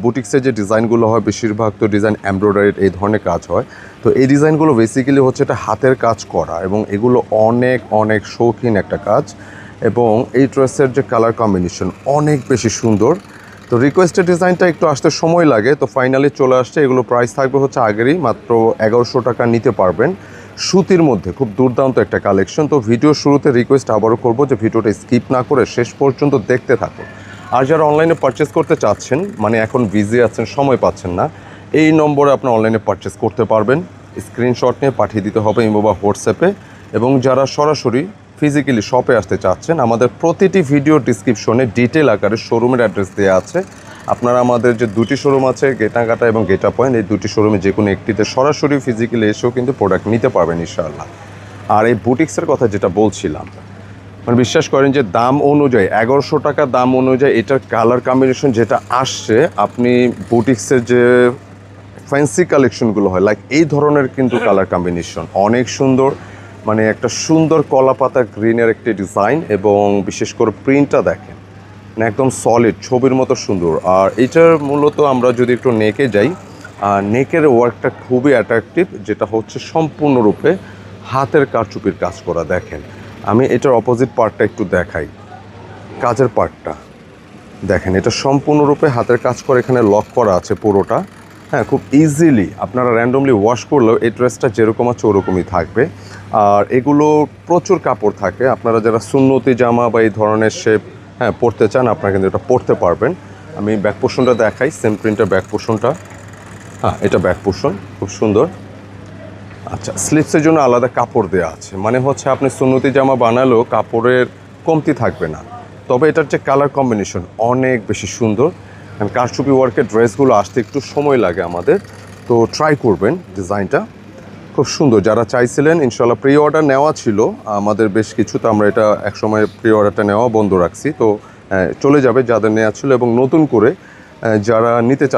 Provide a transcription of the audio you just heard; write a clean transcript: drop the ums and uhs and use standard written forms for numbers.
বুটিক্সের যে ডিজাইনগুলো হয় বেশিরভাগ তো ডিজাইন এমব্রয়ডারিড এই ধরনের কাজ হয়। তো এই ডিজাইনগুলো বেসিক্যালি হচ্ছে এটা হাতের কাজ করা এবং এগুলো অনেক অনেক শৌখিন একটা কাজ এবং এই ড্রেসের যে কালার কম্বিনেশন অনেক বেশি সুন্দর। তো রিকোয়েস্টেড ডিজাইনটা একটু আসতে সময় লাগে, তো ফাইনালি চলে আসছে। এগুলো প্রাইস থাকবে হচ্ছে আগেরই মাত্র 1100 টাকা নিতে পারবেন। সুতির মধ্যে খুব দুর্দান্ত একটা কালেকশন। তো ভিডিও শুরুতে রিকোয়েস্ট আবারও করবো যে ভিডিওটা স্কিপ না করে শেষ পর্যন্ত দেখতে থাকুন। আর যারা অনলাইনে পারচেস করতে চাচ্ছেন, মানে এখন বিজি আছেন, সময় পাচ্ছেন না, এই নম্বরে আপনার অনলাইনে পারচেস করতে পারবেন। স্ক্রিনশট নিয়ে পাঠিয়ে দিতে হবে ইমো বা হোয়াটসঅ্যাপে। এবং যারা সরাসরি ফিজিক্যালি শপে আসতে চাচ্ছেন, আমাদের প্রতিটি ভিডিও ডিসক্রিপশনে ডিটেল আকারে শোরুমের অ্যাড্রেস দেওয়া আছে। আপনারা আমাদের যে দুটি শোরুম আছে, গেটাঘাটা এবং গেটা পয়েন্ট, এই দুটি শোরুমে যে কোনো একটিতে সরাসরি ফিজিক্যালি এসেও কিন্তু প্রোডাক্ট নিতে পারবেন ইনশাআল্লাহ। আর এই বুটিক্সের কথা যেটা বলছিলাম, মানে বিশ্বাস করেন যে দাম অনুযায়ী 1100 টাকা দাম অনুযায়ী এটার কালার কম্বিনেশন যেটা আসছে, আপনি বুটিক্সের যে ফ্যান্সি কালেকশনগুলো হয় লাইক এই ধরনের কিন্তু কালার কম্বিনেশন অনেক সুন্দর। মানে একটা সুন্দর কলাপাতা গ্রিনের একটি ডিজাইন এবং বিশেষ করে প্রিন্টটা দেখেন, মানে একদম সলিড ছবির মতো সুন্দর। আর এটার মূলত আমরা যদি একটু নেকে যাই, নেকের ওয়ার্কটা খুবই অ্যাট্রাকটিভ, যেটা হচ্ছে সম্পূর্ণরূপে হাতের কারচুপির কাজ করা। দেখেন, আমি এটার অপোজিট পার্টটা একটু দেখাই, কাজের পার্টটা দেখেন, এটা সম্পূর্ণরূপে হাতের কাজ করে, এখানে লক করা আছে পুরোটা। হ্যাঁ, খুব ইজিলি আপনারা র্যান্ডমলি ওয়াশ করলেও এই ড্রেসটা যেরকম আছে ওরকমই থাকবে। আর এগুলো প্রচুর কাপড় থাকে, আপনারা যারা সুন্নতি জামা বা এই ধরনের শেপ পরতে চান, আপনারা কিন্তু এটা পরতে পারবেন। আমি ব্যাক পোর্শনটা দেখাই, সেম প্রিন্টের ব্যাক পোর্শনটা। হ্যাঁ, এটা ব্যাক পোর্শন, খুব সুন্দর। আচ্ছা, স্লিপসের জন্য আলাদা কাপড় দেওয়া আছে, মানে হচ্ছে আপনি সুন্নতি জামা বানালেও কাপড়ের কমতি থাকবে না। তবে এটার যে কালার কম্বিনেশন অনেক বেশি সুন্দর। কারণ কারচুপি ওয়ার্কের ড্রেসগুলো আসতে একটু সময় লাগে আমাদের, তো ট্রাই করবেন। ডিজাইনটা খুব সুন্দর। যারা চাইছিলেন, ইনশাল্লাহ প্রি অর্ডার নেওয়া ছিল আমাদের বেশ কিছু, তো আমরা এটা একসময় প্রি অর্ডারটা নেওয়া বন্ধ রাখছি। তো চলে যাবে যাদের নেওয়া ছিল, এবং নতুন করে যারা নিতে